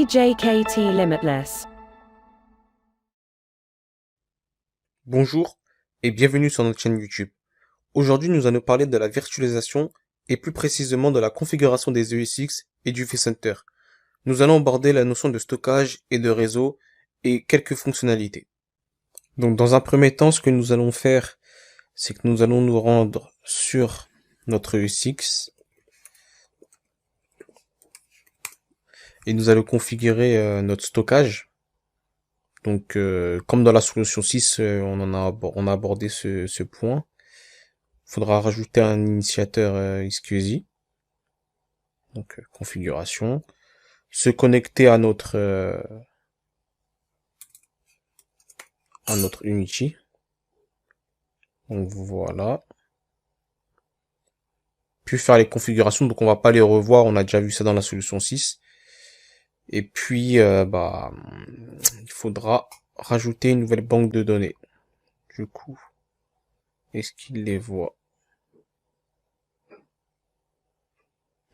AJKT Limitless. Bonjour et bienvenue sur notre chaîne YouTube. Aujourd'hui, nous allons parler de la virtualisation et plus précisément de la configuration des ESX et du vCenter. Nous allons aborder la notion de stockage et de réseau et quelques fonctionnalités. Donc, dans un premier temps, ce que nous allons faire, c'est que nous allons nous rendre sur notre ESX et nous allons configurer notre stockage. Donc, comme dans la solution 6, on a abordé ce point. Il faudra rajouter un initiateur XQSI. Donc, configuration. Se connecter à notre Unity. Donc, voilà. Puis faire les configurations. Donc, on va pas les revoir. On a déjà vu ça dans la solution 6. Et puis, il faudra rajouter une nouvelle banque de données. Du coup, est-ce qu'il les voit?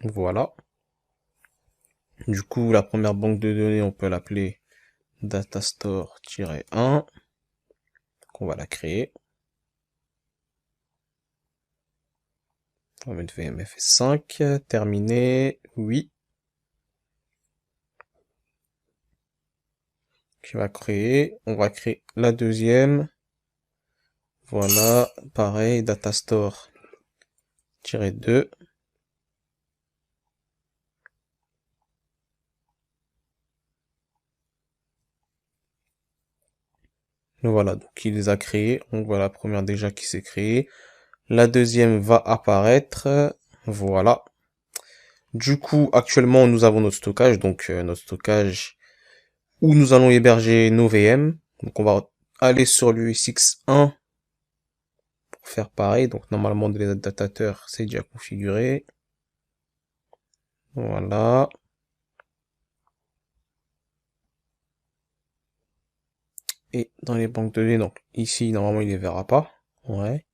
Voilà. Du coup, la première banque de données, on peut l'appeler datastore-1. On va la créer. On va mettre VMFS5. Terminé. Oui. Qui va créer. On va créer la deuxième. Voilà. Pareil. Datastore-2. Voilà, donc il les a créés. On voit la première déjà qui s'est créée. La deuxième va apparaître. Voilà. Du coup, actuellement, nous avons notre stockage. Donc, notre stockage où nous allons héberger nos VM. Donc, on va aller sur l'USX1 pour faire pareil. Donc, normalement, les datateurs, c'est déjà configuré. Voilà. Et dans les banques de données, donc ici, normalement, il les verra pas. Ouais.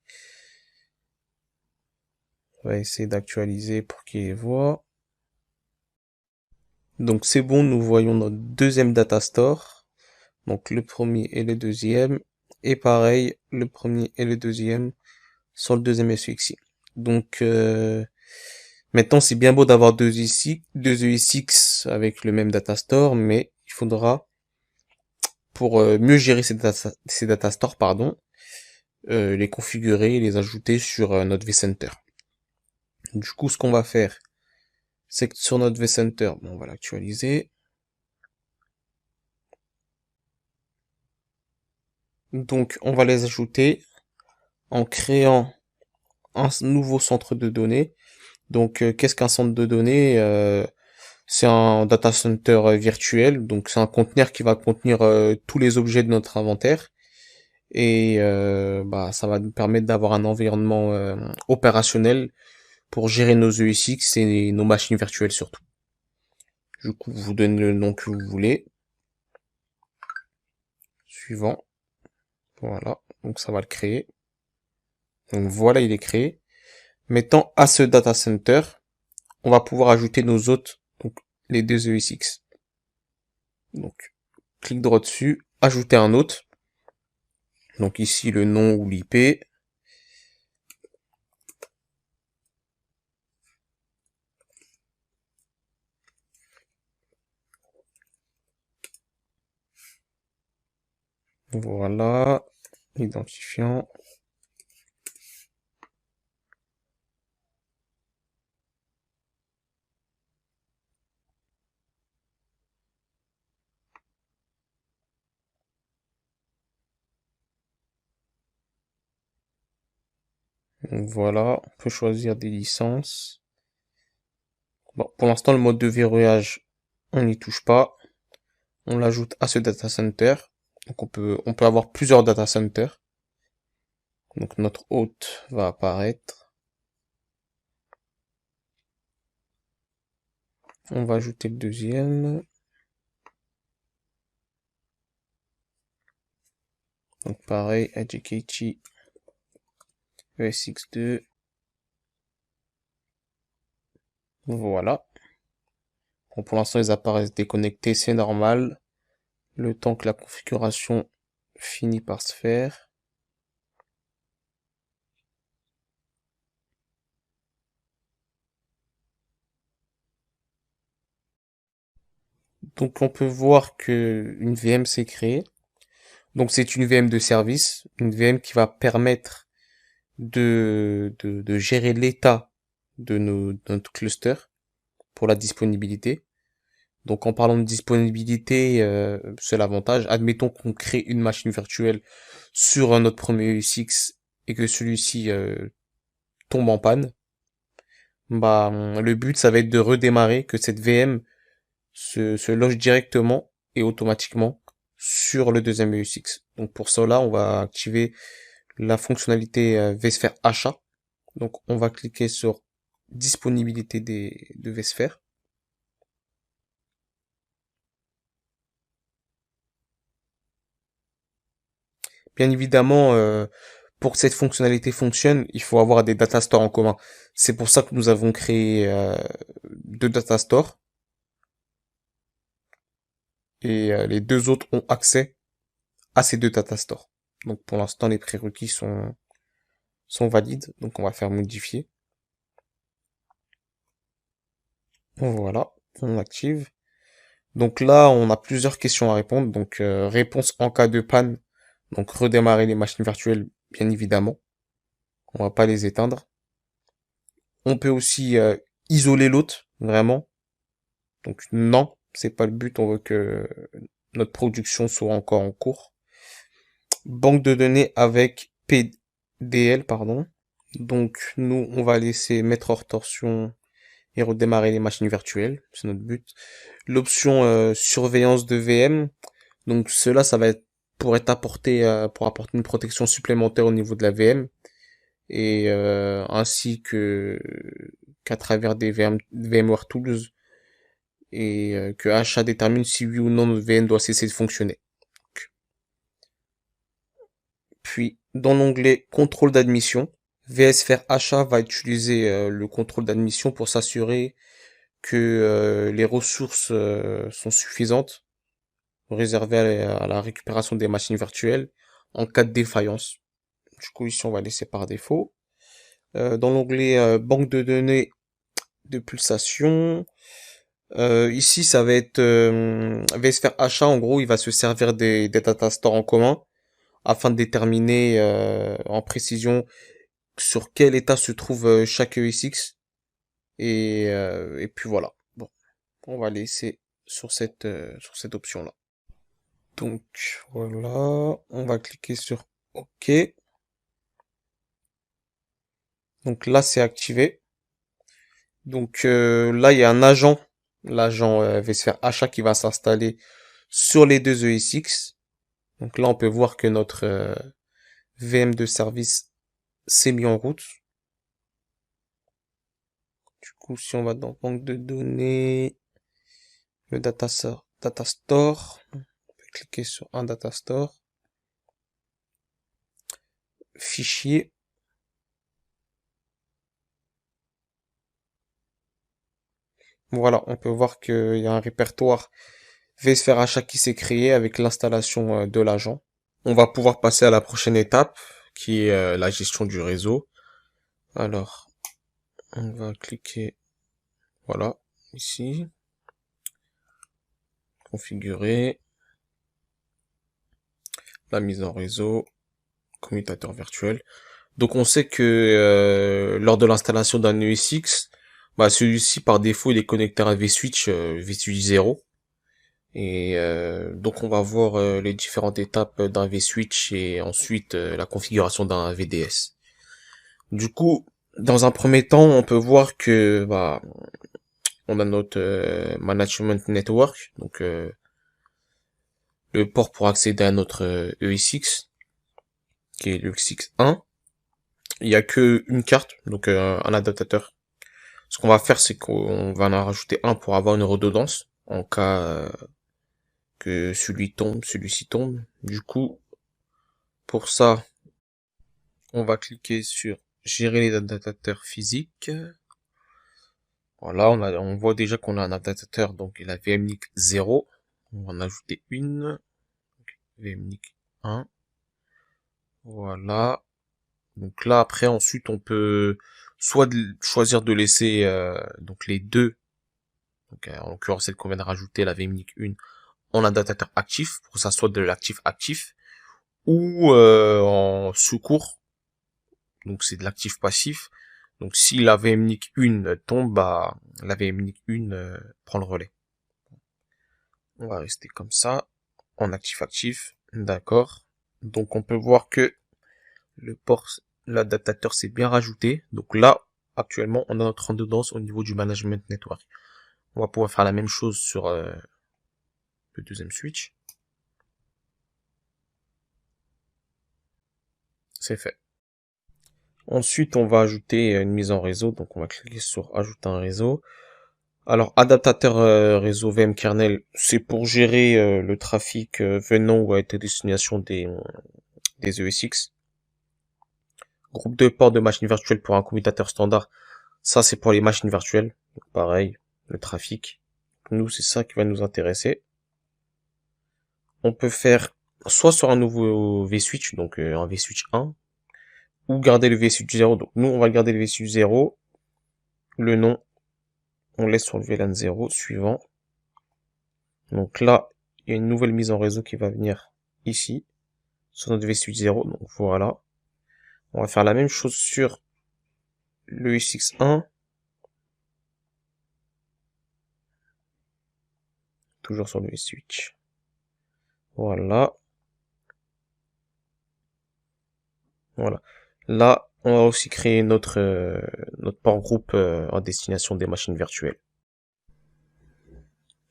On va essayer d'actualiser pour qu'il les voit. Donc c'est bon, nous voyons notre deuxième data store. Donc le premier et le deuxième. Et pareil, le premier et le deuxième sur le deuxième SUXI. Donc maintenant c'est bien beau d'avoir deux ESX avec le même data store, mais il faudra, pour mieux gérer ces data stores, les configurer et les ajouter sur notre vCenter. Du coup, ce qu'on va faire, c'est que sur notre vCenter, on va l'actualiser. Donc, on va les ajouter en créant un nouveau centre de données. Donc, qu'est-ce qu'un centre de données? C'est un data center virtuel. Donc, c'est un conteneur qui va contenir tous les objets de notre inventaire. Et ça va nous permettre d'avoir un environnement opérationnel pour gérer nos ESX et nos machines virtuelles surtout. Du coup, vous donnez le nom que vous voulez. Suivant. Voilà. Donc, ça va le créer. Donc, voilà, il est créé. Mettant à ce data center, on va pouvoir ajouter nos autres, donc les deux ESX. Donc, clic droit dessus, ajouter un autre. Donc ici, le nom ou l'IP. Voilà, identifiant. Donc voilà, on peut choisir des licences. Bon, pour l'instant, le mode de verrouillage, on n'y touche pas. On l'ajoute à ce data center. Donc on peut avoir plusieurs data centers. Donc notre hôte va apparaître. On va ajouter le deuxième. Donc pareil, AJKT ESX2. Voilà. Bon, pour l'instant, ils apparaissent déconnectés, c'est normal. Le temps que la configuration finit par se faire. Donc on peut voir que une VM s'est créée. Donc c'est une VM de service, une VM qui va permettre de gérer l'état de notre cluster pour la disponibilité. Donc en parlant de disponibilité, c'est l'avantage. Admettons qu'on crée une machine virtuelle sur notre premier ESX et que celui-ci tombe en panne. Bah, le but, ça va être de redémarrer, que cette VM se loge directement et automatiquement sur le deuxième ESX. Donc pour cela, on va activer la fonctionnalité vSphere achat. Donc on va cliquer sur disponibilité de vSphere. Bien évidemment, pour que cette fonctionnalité fonctionne, il faut avoir des data stores en commun. C'est pour ça que nous avons créé deux data stores et les deux autres ont accès à ces deux data stores. Donc pour l'instant, les prérequis sont valides, donc on va faire modifier. Voilà, on active. Donc là, on a plusieurs questions à répondre. Donc réponse en cas de panne. Donc redémarrer les machines virtuelles, bien évidemment. On va pas les éteindre. On peut aussi isoler l'hôte, vraiment. Donc non, c'est pas le but. On veut que notre production soit encore en cours. Banque de données avec PDL, pardon. Donc nous, on va laisser mettre hors torsion et redémarrer les machines virtuelles. C'est notre but. L'option surveillance de VM. Donc cela, ça va être pour être apporté, pour apporter une protection supplémentaire au niveau de la VM et ainsi que qu'à travers des VMware Tools et que achat détermine si oui ou non notre VM doit cesser de fonctionner. Puis dans l'onglet contrôle d'admission, vSphere achat va utiliser le contrôle d'admission pour s'assurer que les ressources sont suffisantes réservées à la récupération des machines virtuelles en cas de défaillance. Du coup, ici, on va laisser par défaut. Dans l'onglet banque de données de pulsation, ici, ça va être vSphere achat. En gros, il va se servir des data stores en commun afin de déterminer en précision sur quel état se trouve chaque ESX. Et puis voilà. Bon, on va laisser sur cette option-là. Donc voilà, on va cliquer sur OK. Donc là, c'est activé. Donc là, il y a un agent, l'agent vSphere achat qui va s'installer sur les deux ESX. Donc là, on peut voir que notre VM de service s'est mis en route. Du coup, si on va dans banque de données, le data store, on peut cliquer sur un data store, fichier. Voilà, on peut voir qu'il y a un répertoire vSphere achat qui s'est créé avec l'installation de l'agent. On va pouvoir passer à la prochaine étape, qui est la gestion du réseau. Alors, on va cliquer, voilà, ici, configurer, la mise en réseau, commutateur virtuel. Donc on sait que lors de l'installation d'un ESX, bah, celui-ci par défaut il est connecté à un vSwitch, vSwitch 0. Et donc on va voir les différentes étapes d'un vSwitch et ensuite la configuration d'un VDS. Du coup, dans un premier temps, on peut voir que bah, on a notre management network, donc le port pour accéder à notre ESX, qui est le ESX1. Il n'y a que une carte, donc un adaptateur. Ce qu'on va faire, c'est qu'on va en rajouter un pour avoir une redondance en cas que celui-ci tombe. Du coup, pour ça, on va cliquer sur gérer les adaptateurs physiques. Voilà, on voit déjà qu'on a un adaptateur, donc la VMNIC 0. On va en ajouter une. VMNIC 1. Voilà. Donc là, après, ensuite, on peut soit choisir de laisser donc les deux. Donc en l'occurrence, celle qu'on vient de rajouter, la VMNIC 1, en adaptateur actif, pour que ça soit de l'actif actif, ou en sous-cours, donc c'est de l'actif passif. Donc si la VMNIC 1 tombe, bah la VMNIC 1 prend le relais. On va rester comme ça, en actif-actif, d'accord. Donc on peut voir que le port, l'adaptateur s'est bien rajouté. Donc là, actuellement, on a notre redondance au niveau du management network. On va pouvoir faire la même chose sur le deuxième switch. C'est fait. Ensuite, on va ajouter une mise en réseau. Donc on va cliquer sur ajouter un réseau. Alors, adaptateur réseau VM kernel, c'est pour gérer le trafic venant ou à destination des ESX. Groupe de ports de machines virtuelles pour un commutateur standard, ça c'est pour les machines virtuelles. Donc, pareil, le trafic. Nous, c'est ça qui va nous intéresser. On peut faire soit sur un nouveau vSwitch, donc un vSwitch 1, ou garder le vSwitch 0. Donc nous, on va garder le vSwitch 0. Le nom, on laisse sur le VLAN 0, suivant. Donc là, il y a une nouvelle mise en réseau qui va venir ici, sur notre vSwitch 0. Donc voilà. On va faire la même chose sur le SX1. Toujours sur le vSwitch. Voilà. Voilà. Là, on va aussi créer notre port groupe à destination des machines virtuelles.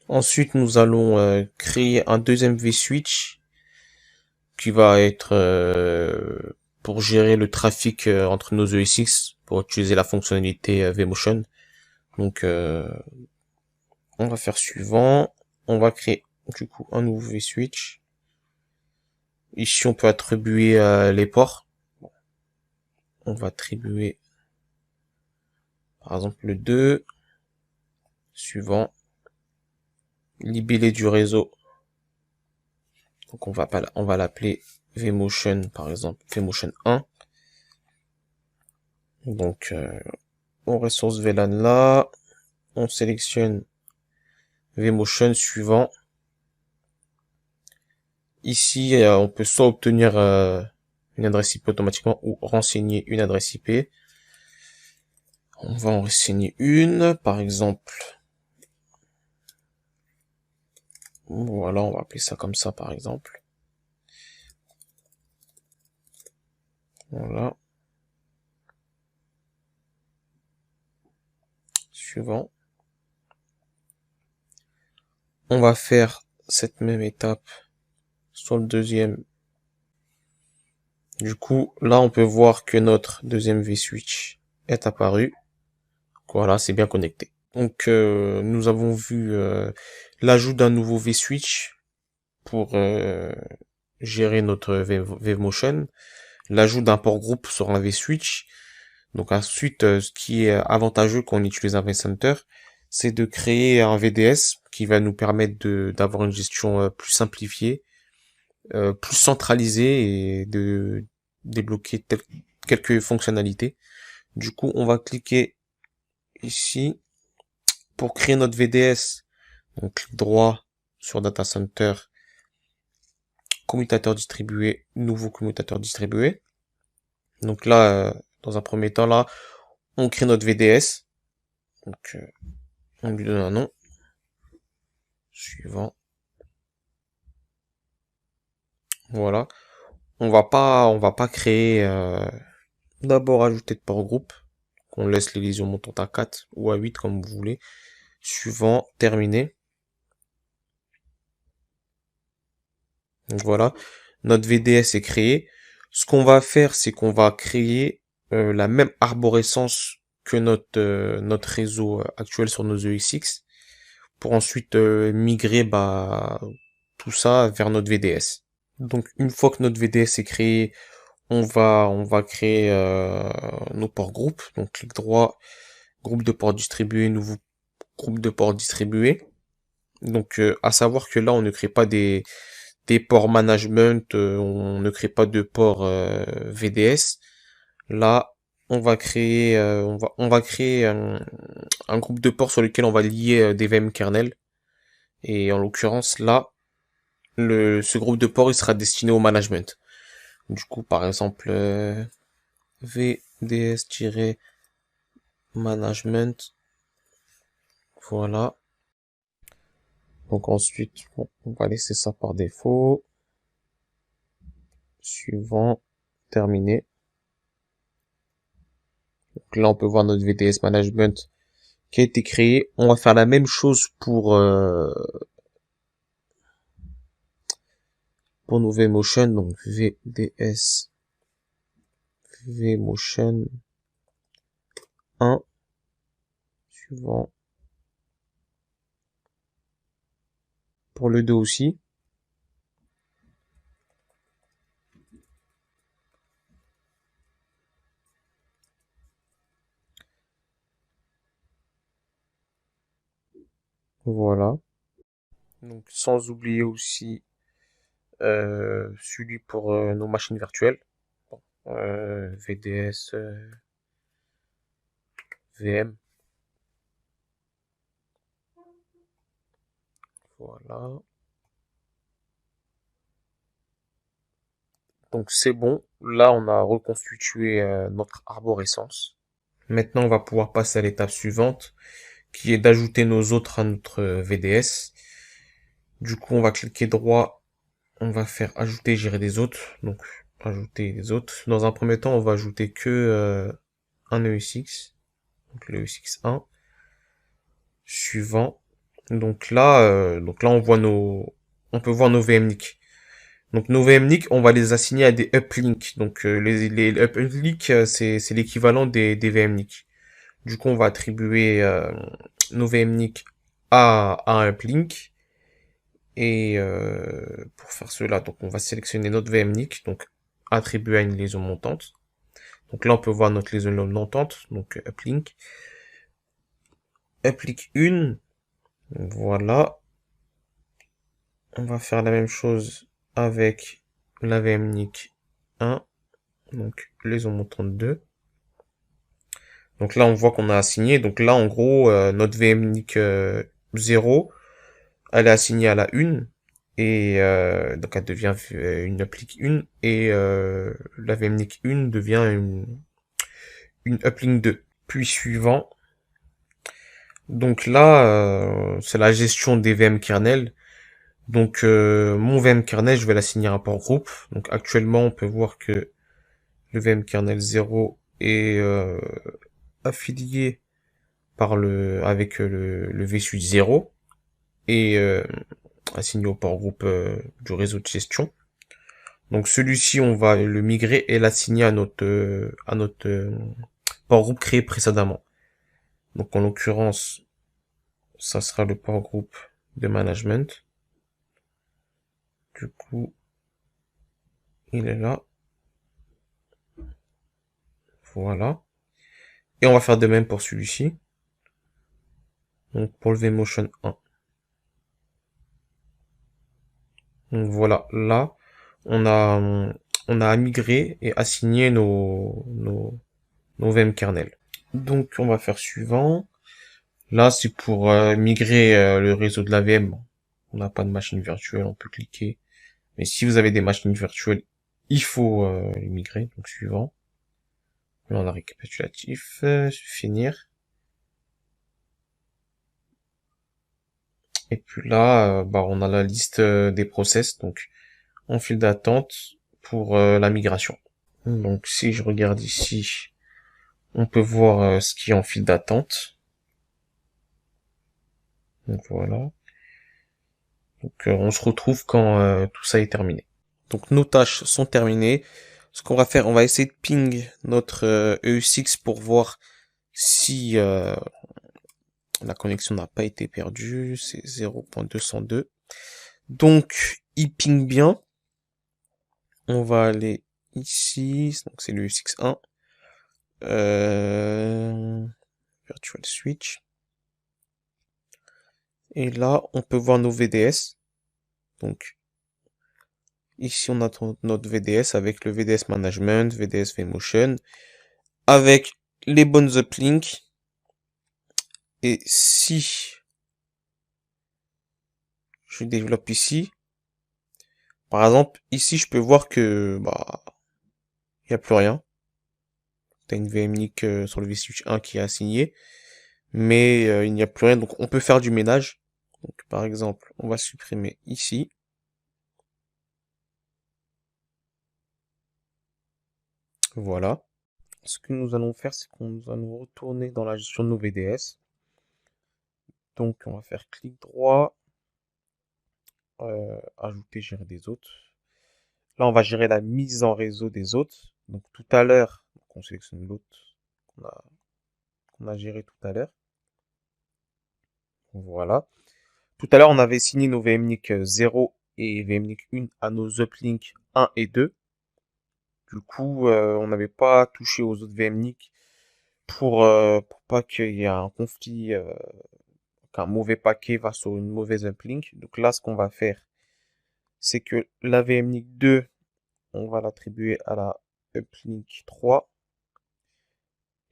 Ensuite, nous allons créer un deuxième vSwitch qui va être pour gérer le trafic entre nos ESX pour utiliser la fonctionnalité vMotion. Donc, on va faire suivant. On va créer du coup un nouveau vSwitch. Ici, on peut attribuer les ports. On va attribuer par exemple le 2. Suivant. Libellé du réseau. Donc on va l'appeler vMotion par exemple, vMotion 1. Donc on ressource VLAN là, on sélectionne vMotion suivant. Ici on peut soit obtenir une adresse IP automatiquement ou renseigner une adresse IP. On va en renseigner une, par exemple. Voilà, on va appeler ça comme ça par exemple. Voilà. Suivant. On va faire cette même étape sur le deuxième. Du coup, là, on peut voir que notre deuxième vSwitch est apparu. Voilà, c'est bien connecté. Donc, nous avons vu l'ajout d'un nouveau vSwitch pour gérer notre vMotion, l'ajout d'un port groupe sur un vSwitch. Donc ensuite, ce qui est avantageux quand on utilise un vCenter, c'est de créer un VDS qui va nous permettre d'avoir une gestion plus simplifiée, plus centralisée et de débloquer quelques fonctionnalités. Du coup, on va cliquer ici pour créer notre VDS. Donc clic droit sur Data Center, commutateur distribué, nouveau commutateur distribué. Donc là, dans un premier temps, là, on crée notre VDS. Donc on lui donne un nom. Suivant. Voilà. On va pas créer d'abord ajouter de port groupe. On laisse les liaisons montantes à 4 ou à 8 comme vous voulez. Suivant, terminé. Donc voilà, notre VDS est créé. Ce qu'on va faire, c'est qu'on va créer la même arborescence que notre réseau actuel sur nos ESX pour ensuite migrer tout ça vers notre VDS. Donc une fois que notre VDS est créé, on va créer nos ports groupes. Donc clic droit, groupe de ports distribués, nouveau groupe de ports distribués. Donc, à savoir que là, on ne crée pas des ports management, on ne crée pas de ports VDS. Là, on va créer un groupe de ports sur lequel on va lier des VM kernel. Et en l'occurrence, là, ce groupe de ports, il sera destiné au management. Du coup, par exemple, VDS-management. Voilà. Donc ensuite, bon, on va laisser ça par défaut. Suivant. Terminé. Donc là, on peut voir notre VDS management qui a été créé. On va faire la même chose pour nos vMotion. Donc VDS vMotion 1. Suivant. Pour le 2 aussi. Voilà. Donc sans oublier aussi celui pour nos machines virtuelles. Bon, VDS VM. Voilà. Donc c'est bon. Là, on a reconstitué notre arborescence. Maintenant, on va pouvoir passer à l'étape suivante, qui est d'ajouter nos autres à notre VDS. Du coup, on va cliquer droit, on va faire ajouter, gérer des autres. Donc, ajouter des autres. Dans un premier temps, on va ajouter que un ESX. Donc, le ESX1. Suivant. Donc là, on peut voir nos VMNIC. Donc nos VMNIC, on va les assigner à des uplinks. Donc les uplinks, c'est l'équivalent des VMNIC. Du coup, on va attribuer nos VMNIC à un uplink. Et pour faire cela, donc on va sélectionner notre VMNIC, donc attribuer à une liaison montante. Donc là, on peut voir notre liaison montante, donc uplink. Uplink 1, voilà. On va faire la même chose avec la VMNIC 1, donc liaison montante 2. Donc là, on voit qu'on a assigné. Donc là, en gros, notre VMNIC 0, elle est assignée à la 1. Et donc elle devient une uplink 1. Et la VMNIC 1 devient une uplink 2. Puis suivant. Donc là, c'est la gestion des VM kernel. Donc mon VM kernel, je vais l'assigner à un port groupe. Donc actuellement, on peut voir que le VM kernel 0 est affilié avec le vSwitch 0 et assigné au port groupe du réseau de gestion. Donc celui-ci, on va le migrer et l'assigner à notre port groupe créé précédemment. Donc en l'occurrence, ça sera le port groupe de management. Du coup, il est là. Voilà. Et on va faire de même pour celui-ci. Donc pour le vMotion 1. Donc voilà, là, on a migré et assigné nos VM kernel. Donc on va faire suivant. Là, c'est pour migrer le réseau de la VM. On n'a pas de machine virtuelle, on peut cliquer. Mais si vous avez des machines virtuelles, il faut les migrer. Donc suivant. Là, on a récapitulatif. Finir. Et puis là, on a la liste des process. Donc en file d'attente pour la migration. Donc si je regarde ici, on peut voir ce qui est en file d'attente. Donc voilà. Donc on se retrouve quand tout ça est terminé. Donc nos tâches sont terminées. Ce qu'on va faire, on va essayer de ping notre EUSX pour voir si la connexion n'a pas été perdue. C'est 0.202. Donc il ping bien. On va aller ici. Donc c'est le EUSX1. Virtual Switch. Et là, on peut voir nos VDS. Donc, ici, on a notre VDS avec le VDS Management, VDS vMotion, avec les bonnes uplinks. Et si je développe ici, par exemple, ici, je peux voir que, bah, il n'y a plus rien. T'as une VMNIC sur le vSwitch 1 qui est assignée, mais il n'y a plus rien, donc on peut faire du ménage. Donc, par exemple, on va supprimer ici. Voilà. Ce que nous allons faire, c'est qu'on va nous retourner dans la gestion de nos VDS. Donc, on va faire clic droit, ajouter, gérer des autres. Là, on va gérer la mise en réseau des autres. Donc, tout à l'heure, on sélectionne l'autre qu'on a géré tout à l'heure. Voilà. Tout à l'heure, on avait signé nos VMNIC 0 et VMNIC 1 à nos uplinks 1 et 2. Du coup, on n'avait pas touché aux autres VMNIC pour pas qu'il y ait un conflit, qu'un mauvais paquet va sur une mauvaise uplink. Donc là, ce qu'on va faire, c'est que la VMNIC 2, on va l'attribuer à la uplink 3.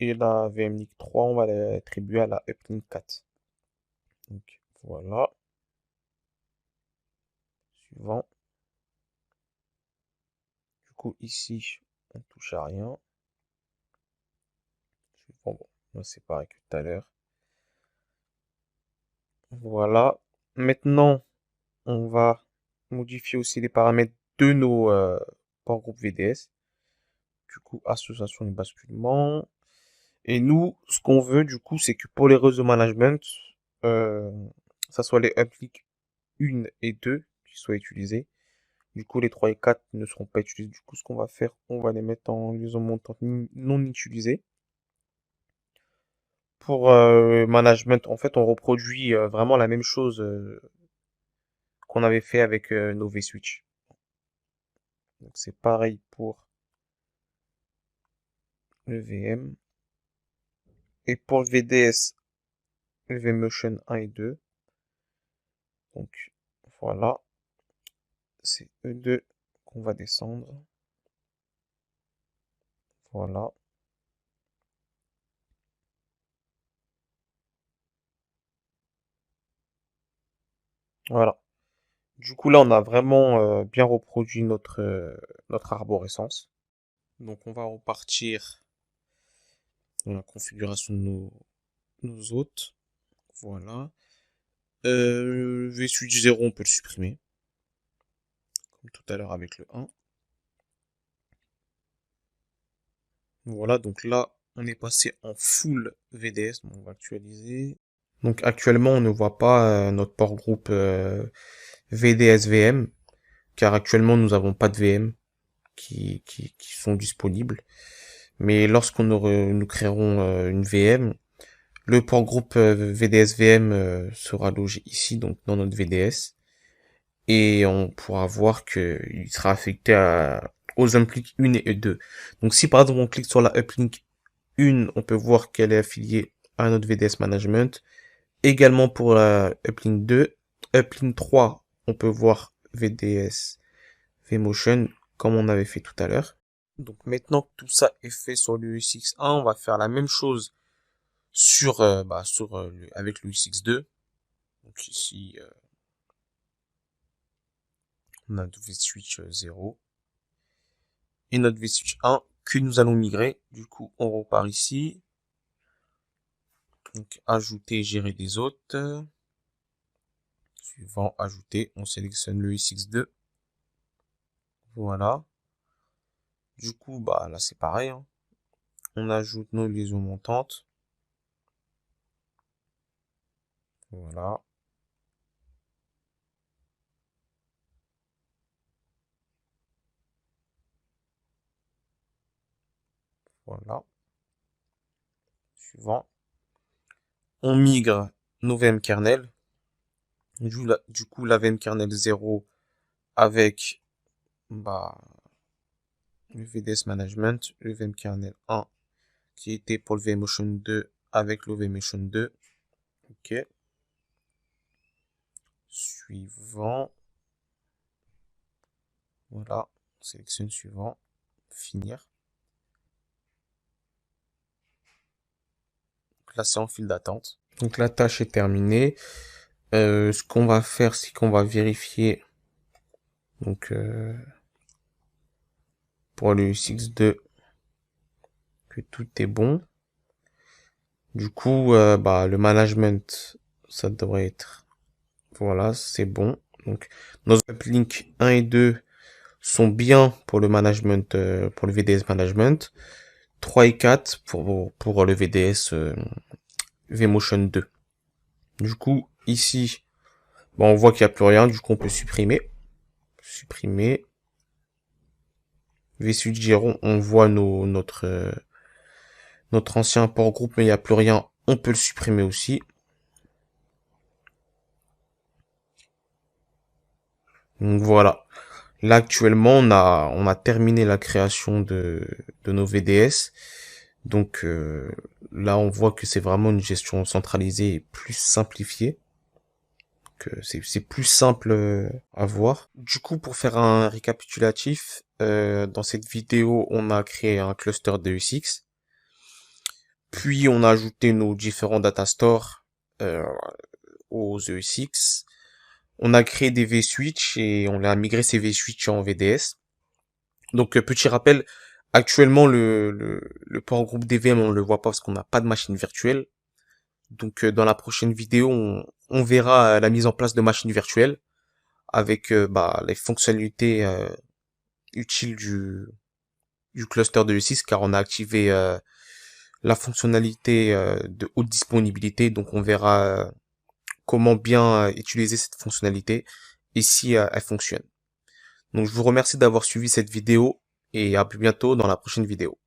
Et la VMNIC 3, on va l'attribuer à la uplink 4. Donc voilà. Suivant. Du coup, ici, on touche à rien. Bon, c'est pareil que tout à l'heure. Voilà. Maintenant, on va modifier aussi les paramètres de nos ports groupes VDS. Du coup, association et basculement. Et nous, ce qu'on veut, du coup, c'est que pour les réseaux management, euh, ça soit les uplinks 1 et 2 qui soient utilisés. Du coup, les 3 et 4 ne seront pas utilisés. Du coup, ce qu'on va faire, on va les mettre en liaison montante non utilisée. Pour management, en fait, on reproduit vraiment la même chose qu'on avait fait avec nos vSwitch. Donc c'est pareil pour le VM. Et pour le VDS, le vMotion 1 et 2. Donc voilà, c'est E2 qu'on va descendre. Voilà. Voilà. Du coup là, on a vraiment bien reproduit notre arborescence. Donc on va repartir dans la configuration de nos hôtes. Voilà. vSwitch 0, on peut le supprimer. Comme tout à l'heure avec le 1. Voilà, donc là, on est passé en full VDS. Donc on va actualiser. Donc actuellement, on ne voit pas notre port groupe VDS VM, car actuellement, nous n'avons pas de VM qui sont disponibles. Mais lorsqu'on nous créerons une VM, le port groupe VDS VM sera logé ici, donc dans notre VDS. Et on pourra voir qu'il sera affecté aux uplink 1 et 2. Donc si par exemple on clique sur la uplink 1, on peut voir qu'elle est affiliée à notre VDS Management. Également pour la uplink 2. Uplink 3, on peut voir VDS vMotion comme on avait fait tout à l'heure. Donc maintenant que tout ça est fait sur le USX1, on va faire la même chose avec le USX2. Donc ici, on a notre vSwitch 0 et notre vSwitch 1 que nous allons migrer. Du coup, on repart ici. Donc, ajouter, gérer des hôtes. Suivant, ajouter, on sélectionne le USX2. Voilà. Du coup, bah là c'est pareil, hein. On ajoute nos liaisons montantes. Voilà. Voilà. Suivant. On migre nos VM kernel. Du coup, la VM kernel 0 avec bah, le VDS Management, le VM kernel 1 qui était pour le vMotion 2 avec l'OVMotion 2. Ok. Suivant. Voilà. On sélectionne suivant. Finir. Donc là, c'est en file d'attente. Donc la tâche est terminée. Ce qu'on va faire, c'est qu'on va vérifier. Donc pour le UX2 que tout est bon. Du coup, le management, ça devrait être, voilà, c'est bon. Donc, nos uplinks 1 et 2 sont bien pour le management, pour le VDS management. 3 et 4 pour le VDS VMotion 2. Du coup, ici, on voit qu'il n'y a plus rien. Du coup, on peut supprimer. Supprimer. VSwitch Giron, on voit notre ancien port groupe, mais il n'y a plus rien. On peut le supprimer aussi. Donc voilà. Là actuellement on a terminé la création de nos VDS. Donc là on voit que c'est vraiment une gestion centralisée et plus simplifiée. Que c'est plus simple à voir. Du coup pour faire un récapitulatif, dans cette vidéo on a créé un cluster de ESX. Puis on a ajouté nos différents data stores aux ESX. On a créé des vSwitch et on a migré ces vSwitch en VDS. Donc petit rappel, actuellement le port groupe DVM on le voit pas parce qu'on n'a pas de machine virtuelle. Donc dans la prochaine vidéo on verra la mise en place de machines virtuelles avec les fonctionnalités utiles du cluster de E6 car on a activé la fonctionnalité de haute disponibilité. Donc on verra comment bien utiliser cette fonctionnalité et si elle fonctionne. Donc je vous remercie d'avoir suivi cette vidéo et à bientôt dans la prochaine vidéo.